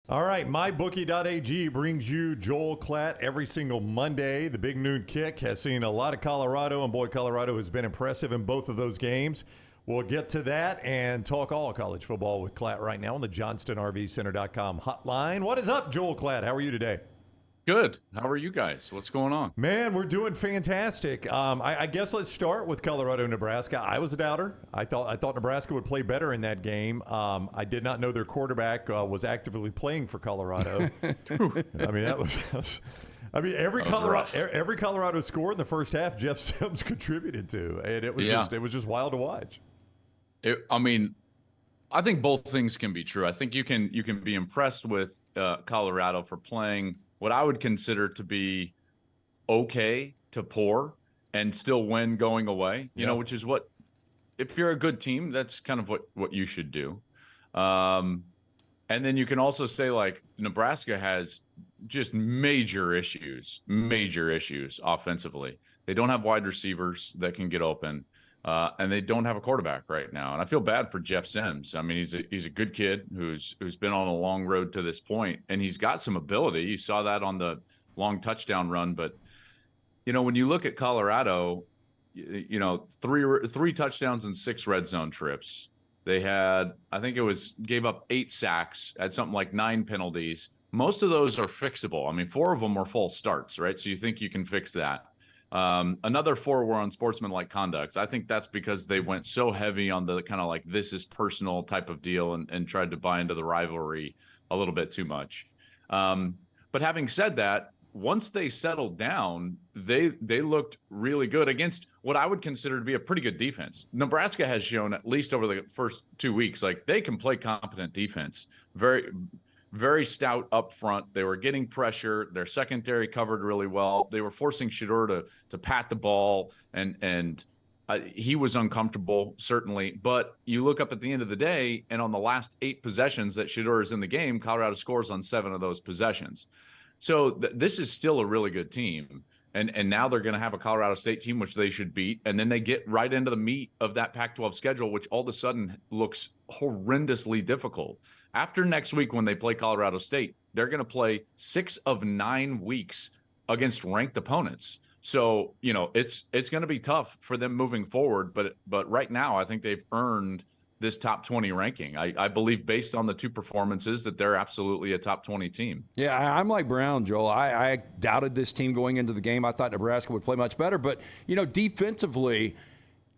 All right, mybookie.ag brings you Joel Klatt every single Monday. The Big Noon Kick has seen a lot of Colorado, and boy, Colorado has been impressive in both of those games. We'll get to that and talk all college football with Klatt right now on the JohnstonRVCenter.com hotline. What is up, Joel Klatt? How are you today? Good. How are you guys? What's going on? Man, we're doing fantastic. I guess let's start with Colorado, Nebraska. I was a doubter. I thought Nebraska would play better in that game. I did not know their quarterback was actively playing for Colorado. I mean, every Colorado score in the first half, Jeff Sims contributed to, and it was just wild to watch. I think both things can be true. I think you can be impressed with Colorado for playing what I would consider to be okay to poor and still win going away, you know, which is what, if you're a good team, that's kind of what you should do. And then you can also say, like, Nebraska has just major issues offensively. They don't have wide receivers that can get open, and they don't have a quarterback right now. And I feel bad for Jeff Sims. I mean, he's a good kid who's been on a long road to this point, and he's got some ability. You saw that on the long touchdown run. But, you know, when you look at Colorado, you know, three touchdowns and 6 red zone trips. They had, I think gave up 8 sacks, had something like 9 penalties. Most of those are fixable. I mean, 4 of them were false starts, right? So you think you can fix that. Another 4 were on sportsmanlike conducts. I think that's because they went so heavy on the kind of like, this is personal type of deal and tried to buy into the rivalry a little bit too much. But having said that, once they settled down, they looked really good against what I would consider to be a pretty good defense. Nebraska has shown, at least over the first 2 weeks, like they can play competent defense. Very, very stout up front. They were getting pressure. Their secondary covered really well. They were forcing Shedeur to pat the ball, and he was uncomfortable, certainly. But you look up at the end of the day, and on the last 8 possessions that Shedeur is in the game, Colorado scores on 7 of those possessions. So this is still a really good team. And now they're going to have a Colorado State team, which they should beat. And then they get right into the meat of that Pac-12 schedule, which all of a sudden looks horrendously difficult. After next week, when they play Colorado State, they're going to play 6 of 9 weeks against ranked opponents. So, you know, it's going to be tough for them moving forward. But right now, I think they've earned this top 20 ranking. I believe, based on the 2 performances, that they're absolutely a top 20 team. Yeah, I'm like Brown, Joel. I doubted this team going into the game. I thought Nebraska would play much better. But, you know, defensively,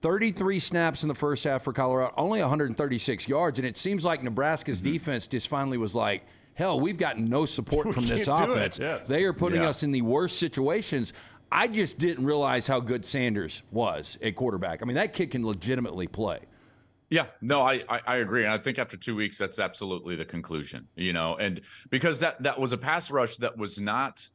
33 snaps in the first half for Colorado, only 136 yards. And it seems like Nebraska's defense just finally was like, hell, we've got no support from this offense. Yes. They are putting us in the worst situations. I just didn't realize how good Sanders was at quarterback. I mean, that kid can legitimately play. Yeah, no, I agree. And I think after 2 weeks, that's absolutely the conclusion, you know, and because that was a pass rush that was not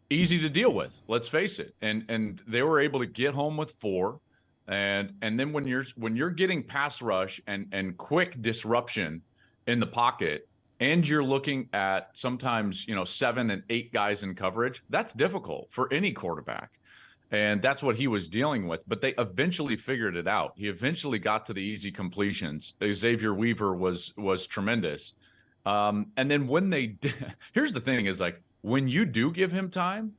easy to deal with, let's face it. And they were able to get home with 4. And then when you're getting pass rush and quick disruption in the pocket, and you're looking at sometimes, you know, 7 and 8 guys in coverage, that's difficult for any quarterback. And that's what he was dealing with. But they eventually figured it out. He eventually got to the easy completions. Xavier Weaver was tremendous. And then when they did, here's the thing is, like, when you do give him time,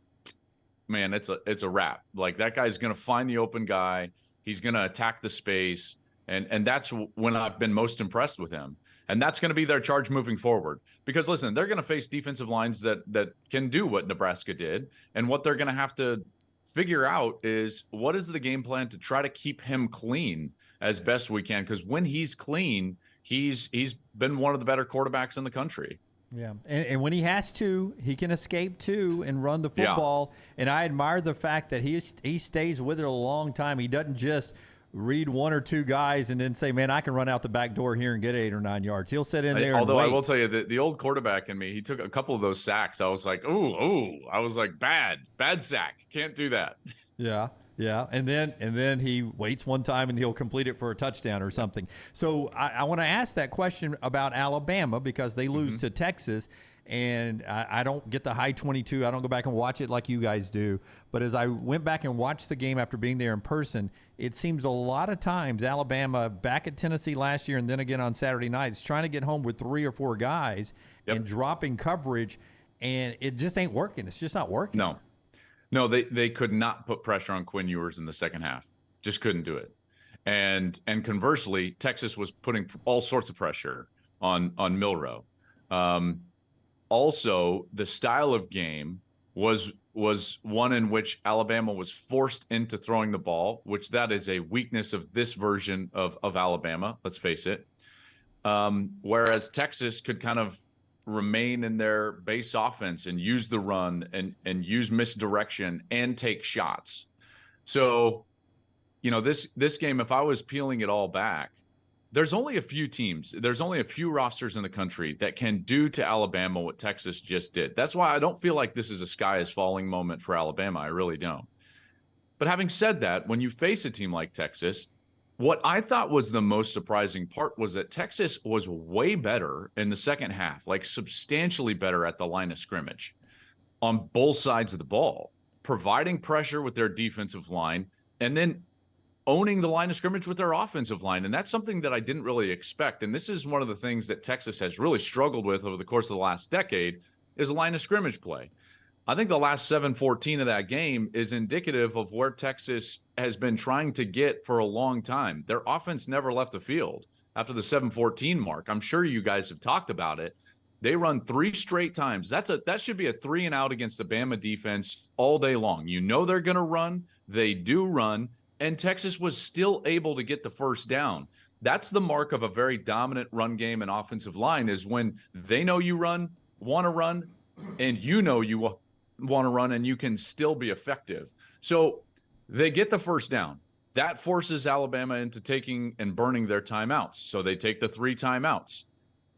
man, it's a wrap. Like, that guy's going to find the open guy. He's going to attack the space. And that's when I've been most impressed with him. And that's going to be their charge moving forward. Because, listen, they're going to face defensive lines that can do what Nebraska did. And what they're going to have to figure out is, what is the game plan to try to keep him clean as best we can? Because when he's clean, he's been one of the better quarterbacks in the country. Yeah, and when he has to, he can escape too and run the football. Yeah. And I admire the fact that he stays with it a long time. He doesn't just read 1 or 2 guys and then say, man, I can run out the back door here and get 8 or 9 yards. He'll sit in there. Although and wait. I will tell you that the old quarterback in me, he took a couple of those sacks. I was like, ooh, I was like, bad sack. Can't do that. Yeah. Yeah, and then he waits one time and he'll complete it for a touchdown or something. So I want to ask that question about Alabama, because they lose to Texas, And I don't get the high 22. I don't go back and watch it like you guys do. But as I went back and watched the game after being there in person, it seems a lot of times Alabama back at Tennessee last year and then again on Saturday nights trying to get home with 3 or 4 guys and dropping coverage, and it just ain't working. It's just not working. No, they could not put pressure on Quinn Ewers in the second half. Just couldn't do it. And conversely, Texas was putting all sorts of pressure on Milroe. Also, the style of game was one in which Alabama was forced into throwing the ball, which that is a weakness of this version of Alabama, let's face it. Whereas Texas could kind of remain in their base offense and use the run and use misdirection and take shots. So, this game, if I was peeling it all back, there's only a few teams, there's only a few rosters in the country that can do to Alabama what Texas just did. That's why I don't feel like this is a sky is falling moment for Alabama. I really don't. But having said that, when you face a team like Texas, what I thought was the most surprising part was that Texas was way better in the second half, like substantially better at the line of scrimmage on both sides of the ball, providing pressure with their defensive line and then owning the line of scrimmage with their offensive line. And that's something that I didn't really expect. And this is one of the things that Texas has really struggled with over the course of the last decade is line of scrimmage play. I think the last 7-14 of that game is indicative of where Texas has been trying to get for a long time. Their offense never left the field after the 7-14 mark. I'm sure you guys have talked about it. They run 3 straight times. That should be a 3 and out against the Bama defense all day long. They're going to run. They do run. And Texas was still able to get the first down. That's the mark of a very dominant run game and offensive line is when they know you want to run, and you want to run, and you can still be effective. So they get the first down. That forces Alabama into taking and burning their timeouts. So they take the 3 timeouts.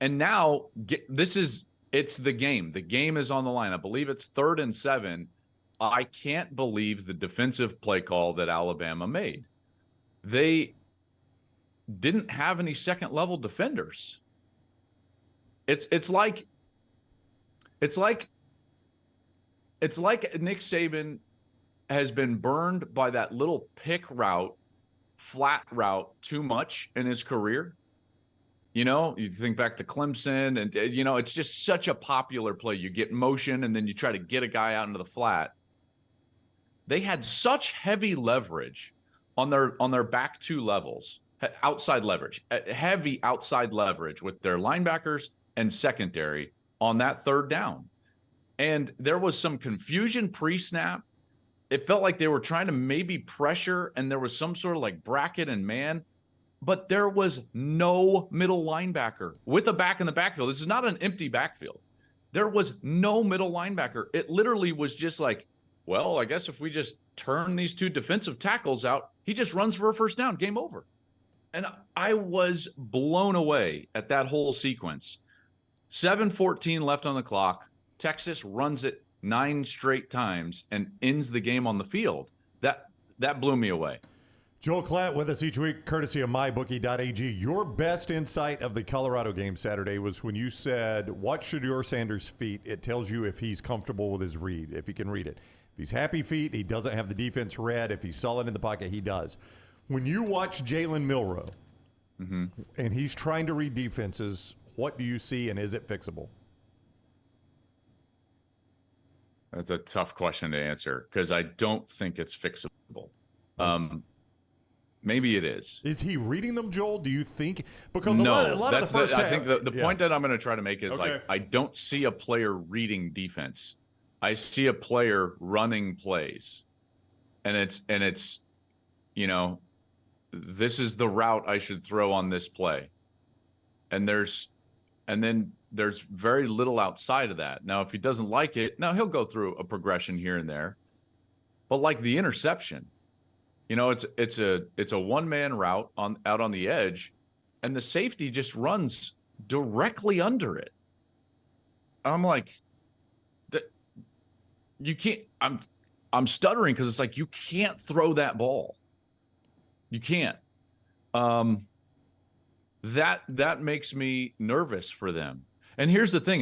And now it's the game. The game is on the line. I believe it's 3rd and 7. I can't believe the defensive play call that Alabama made. They didn't have any second level defenders. It's like Nick Saban has been burned by that little pick route, flat route too much in his career. You think back to Clemson and, it's just such a popular play. You get motion and then you try to get a guy out into the flat. They had such heavy leverage on their back 2 levels, outside leverage, heavy outside leverage with their linebackers and secondary on that 3rd down. And there was some confusion pre-snap. It felt like they were trying to maybe pressure, and there was some sort of like bracket and man, but there was no middle linebacker with a back in the backfield. This is not an empty backfield. There was no middle linebacker. It literally was just like, well, I guess if we just turn these 2 defensive tackles out, he just runs for a first down, game over. And I was blown away at that whole sequence. 7:14 left on the clock. Texas runs it 9 straight times and ends the game on the field. That blew me away. Joel Klatt with us each week, courtesy of mybookie.ag. Your best insight of the Colorado game Saturday was when you said, watch Shedeur Sanders' feet. It tells you if he's comfortable with his read, if he can read it. If he's happy feet, he doesn't have the defense read. If he's solid in the pocket, he does. When you watch Jalen Milroe, and he's trying to read defenses, what do you see, and is it fixable? That's a tough question to answer because I don't think it's fixable. Maybe it is. Is he reading them, Joel? Do you think? Because a lot of the first half, I think the point that I'm going to try to make is like I don't see a player reading defense. I see a player running plays, and it's this is the route I should throw on this play, and then there's very little outside of that. Now, if he doesn't like it, now he'll go through a progression here and there, but like the interception, it's a one-man route out on the edge, and the safety just runs directly under it. I'm like, you can't. I'm stuttering because it's like you can't throw that ball. You can't. That makes me nervous for them. And here's the thing.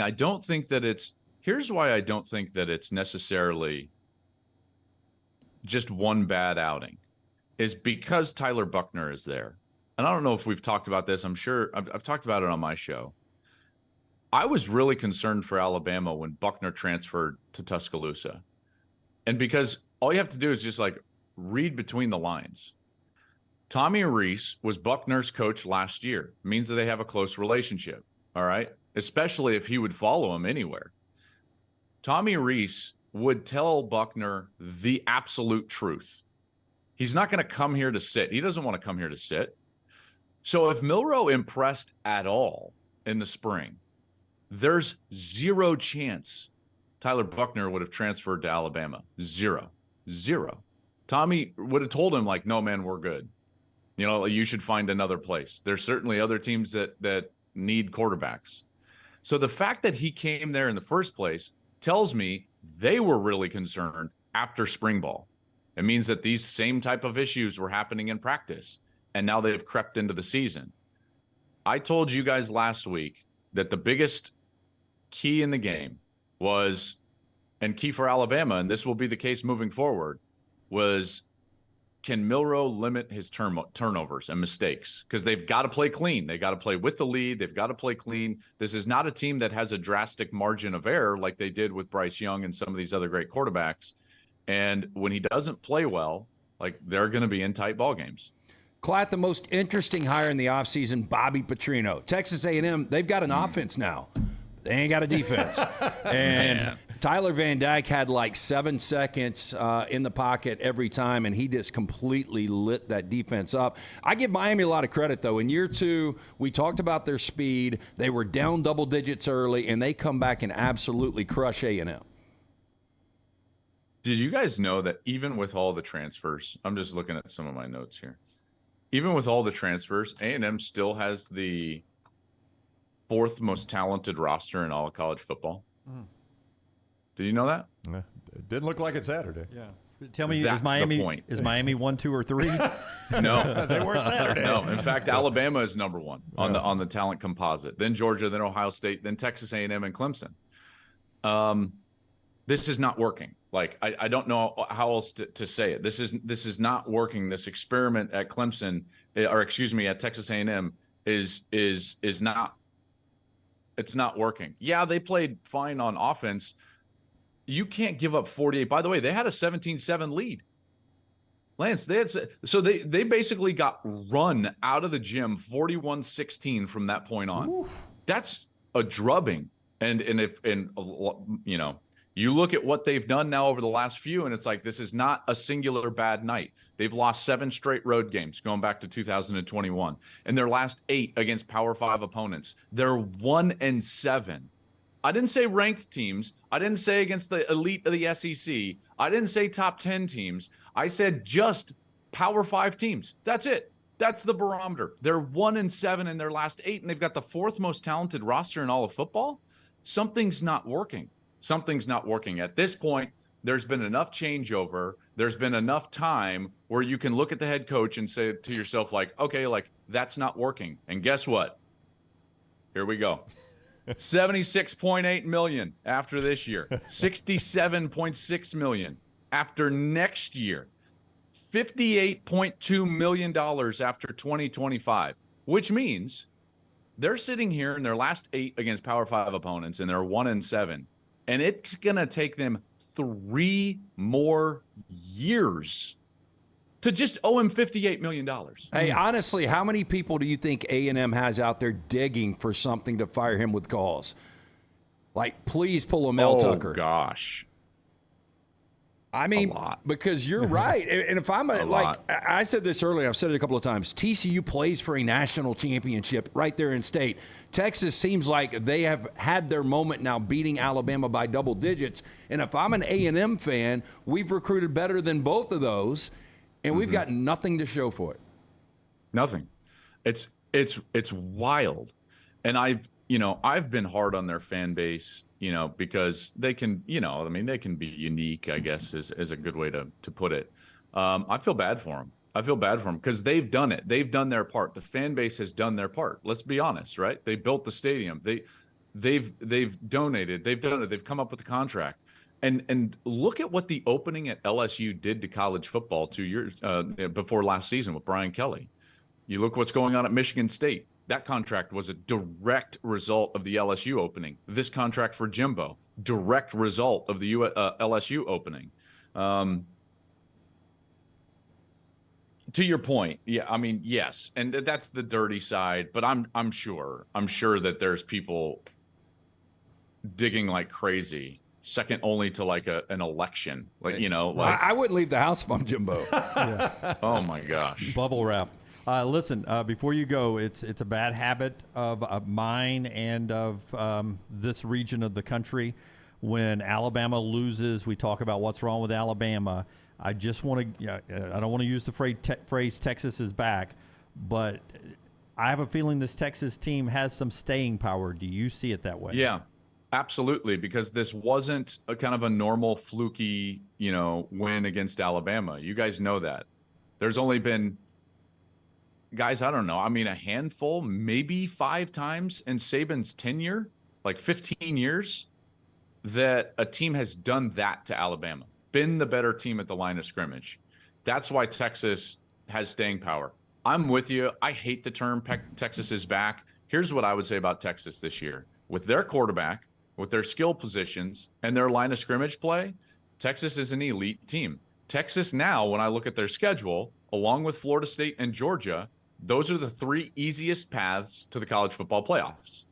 Here's why I don't think that it's necessarily just one bad outing, is because Tyler Buchner is there. And I don't know if we've talked about this. I'm sure I've talked about it on my show. I was really concerned for Alabama when Buchner transferred to Tuscaloosa. And because all you have to do is just like read between the lines. Tommy Rees was Buckner's coach last year. It means that they have a close relationship. All right. Especially if he would follow him anywhere. Tommy Rees would tell Buchner the absolute truth. He's not going to come here to sit. He doesn't want to come here to sit. So if Milroe impressed at all in the spring, there's zero chance Tyler Buchner would have transferred to Alabama. Zero. Tommy would have told him, like, no, man, we're good. You know, you should find another place. There's certainly other teams that need quarterbacks. So the fact that he came there in the first place tells me they were really concerned after spring ball. It means that these same type of issues were happening in practice, and now they've crept into the season. I told you guys last week that the biggest key in the game was, and key for Alabama, and this will be the case moving forward, was can Milroe limit his turnovers and mistakes? Because they've got to play clean. They got to play with the lead. They've got to play clean. This is not a team that has a drastic margin of error like they did with Bryce Young and some of these other great quarterbacks. And when he doesn't play well, like, they're going to be in tight ball games. Klatt, the most interesting hire in the offseason, Bobby Petrino. Texas A&M, they've got an offense now. They ain't got a defense. And Tyler Van Dyke had like 7 seconds in the pocket every time, and he just completely lit that defense up. I give Miami a lot of credit, though. In year 2, we talked about their speed. They were down double digits early, and they come back and absolutely crush A&M. Did you guys know that even with all the transfers, I'm just looking at some of my notes here. Even with all the transfers, A&M still has the 4th most talented roster in all of college football. Did you know that? Yeah, it didn't look like it Saturday. Yeah. Tell me, That's is Miami the point. is Miami 1, 2, or 3? No, They weren't Saturday. no. In fact, Alabama is number 1 on the talent composite. Then Georgia, then Ohio State, then Texas A&M, and Clemson. This is not working. Like, I don't know how else to say it. This is not working. This experiment at Clemson, or excuse me, at Texas A&M is not. It's not working. Yeah, they played fine on offense. You can't give up 48. By the way, they had a 17-7 lead. Lance, they basically got run out of the gym 41-16 from that point on. Oof. That's a drubbing. And you know, you look at what they've done now over the last few, and it's like, this is not a singular bad night. They've lost 7 straight road games going back to 2021. And their last 8 against Power 5 opponents, they're 1-7. I didn't say ranked teams. I didn't say against the elite of the SEC. I didn't say top 10 teams. I said just Power 5 teams. That's it. That's the barometer. They're 1-7 in their last 8, and they've got the 4th most talented roster in all of football. Something's not working. Something's not working. At this point, there's been enough changeover. There's been enough time where you can look at the head coach and say to yourself, like, okay, like, that's not working. And guess what? Here we go. $76.8 million after this year. $67.6 million after next year. $58.2 million after 2025, which means they're sitting here in their last 8 against Power 5 opponents, and they're 1-7. And it's going to take them 3 more years to just owe him $58 million. Hey, honestly, how many people do you think A&M has out there digging for something to fire him with calls? Like, please pull a Mel Tucker. Oh, gosh. I mean, because you're right. And if I'm I said this earlier, I've said it a couple of times, TCU plays for a national championship right there in state. Texas seems like they have had their moment now beating Alabama by double digits. And if I'm an A&M fan, we've recruited better than both of those, and we've got nothing to show for it. Nothing. It's wild. And I've been hard on their fan base, because they can, they can be unique, I guess, is a good way to put it. I feel bad for them. Because they've done it. They've done their part. The fan base has done their part. Let's be honest, right? They built the stadium. they've donated, they've done it, they've come up with a contract. And look at what the opening at LSU did to college football 2 years before last season with Brian Kelly. You look what's going on at Michigan State. That contract was a direct result of the LSU opening. This contract for Jimbo, direct result of the LSU opening. To your point, yeah, I mean, yes, and that's the dirty side. But I'm sure that there's people digging like crazy, second only to like an election. Like, you know, like I wouldn't leave the house if I'm Jimbo. oh my gosh, Bubble wrap. Listen, before you go, it's a bad habit of mine and of this region of the country. When Alabama loses, we talk about what's wrong with Alabama. I just want to, I don't want to use the phrase Texas is back, but I have a feeling this Texas team has some staying power. Do you see it that way? Yeah, absolutely. Because this wasn't a kind of a normal fluky, win against Alabama. You guys know that. There's only been, guys, I don't know. I mean, a handful, maybe 5 times in Saban's tenure, like 15 years, that a team has done that to Alabama. Been the better team at the line of scrimmage. That's why Texas has staying power. I'm with you. I hate the term Texas is back. Here's what I would say about Texas this year. With their quarterback, with their skill positions, and their line of scrimmage play, Texas is an elite team. Texas now, when I look at their schedule, along with Florida State and Georgia, those are the 3 easiest paths to the college football playoffs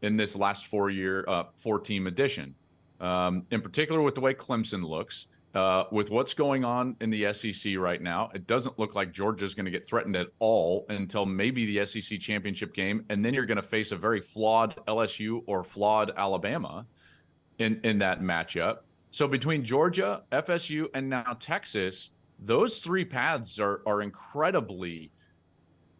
in this last 4-team edition. In particular with the way Clemson looks, with what's going on in the SEC right now, it doesn't look like Georgia's going to get threatened at all until maybe the SEC championship game. And then you're going to face a very flawed LSU or flawed Alabama in that matchup. So between Georgia, FSU, and now Texas, those 3 paths are incredibly,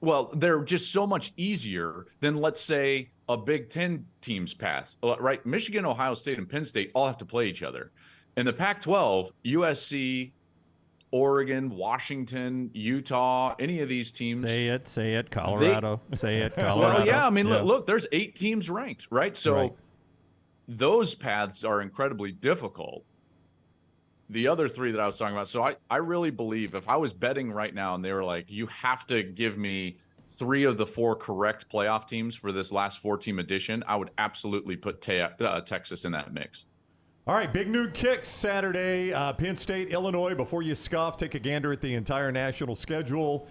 well, they're just so much easier than, let's say, a Big Ten team's path, right? Michigan, Ohio State, and Penn State all have to play each other. In the Pac-12, USC, Oregon, Washington, Utah, any of these teams. Say it, Colorado. Say it, Colorado. Well, yeah, I mean, look, there's 8 teams ranked, right? So those paths are incredibly difficult. The other 3 that I was talking about. So I really believe if I was betting right now and they were like, you have to give me 3 of the 4 correct playoff teams for this last 4-team edition, I would absolutely put Texas in that mix. All right, big noon kicks Saturday. Penn State, Illinois. Before you scoff, take a gander at the entire national schedule.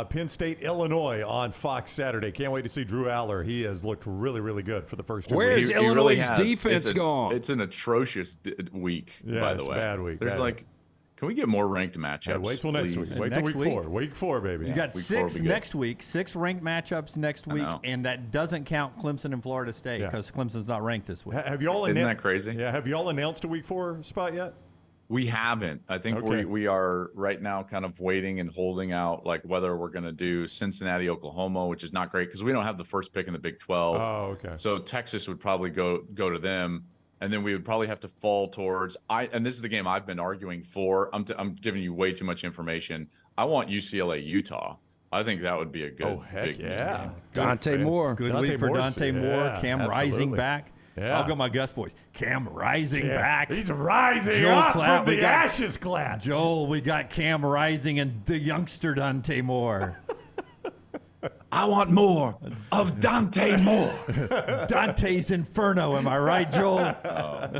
Penn State, Illinois on Fox Saturday. Can't wait to see Drew Aller. He has looked really, really good for the first 2 weeks. Where's Illinois' defense gone? It's an atrocious week, by the way. It's a bad week. There's can we get more ranked matchups? Hey, wait till next week. Wait till week 4. Week 4, baby. You got 6 next week, 6 ranked matchups next week, and that doesn't count Clemson and Florida State because Clemson's not ranked this week. Have you all Isn't that crazy? Yeah. Have you all announced a week 4 spot yet? We haven't. I think we are right now kind of waiting and holding out, like whether we're going to do Cincinnati, Oklahoma, which is not great because we don't have the first pick in the Big 12. Oh, okay. So Texas would probably go to them. And then we would probably have to fall towards and this is the game I've been arguing for. I'm giving you way too much information. I want UCLA, Utah. I think that would be a good. Oh, heck yeah. Dante Moore. Good week for Dante Moore. Cam Rising back. Yeah. I'll go my Gus voice. Cam Rising back. He's rising Joel up Klatt, from the ashes, Klatt. Joel, we got Cam Rising and the youngster Dante Moore. I want more of Dante Moore. Dante's Inferno. Am I right, Joel? All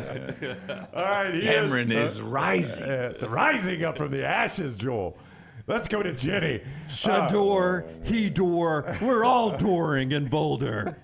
right. Cameron is rising. It's rising up from the ashes, Joel. Let's go to Jenny. Shedeur, Hedor. We're all dooring in Boulder.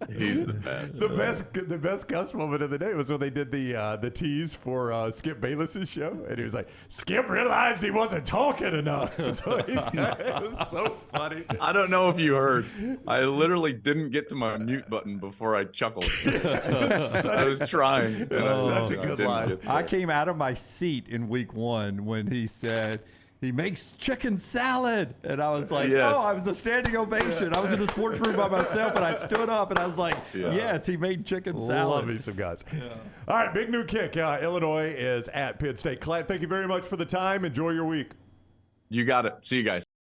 He's the best. The best Gus moment of the day was when they did the tease for Skip Bayless's show, and he was like, "Skip realized he wasn't talking enough." So it was so funny. I don't know if you heard. I literally didn't get to my mute button before I chuckled. I was trying. Such a good line. I came out of my seat in week 1 when he said, he makes chicken salad. And I was like, yes. Oh, I was a standing ovation. I was in the sports room by myself, and I stood up, and I was like, yes, he made chicken salad. Love me some guys. Yeah. All right, big new kick. Illinois is at Penn State. Klatt, thank you very much for the time. Enjoy your week. You got it. See you guys.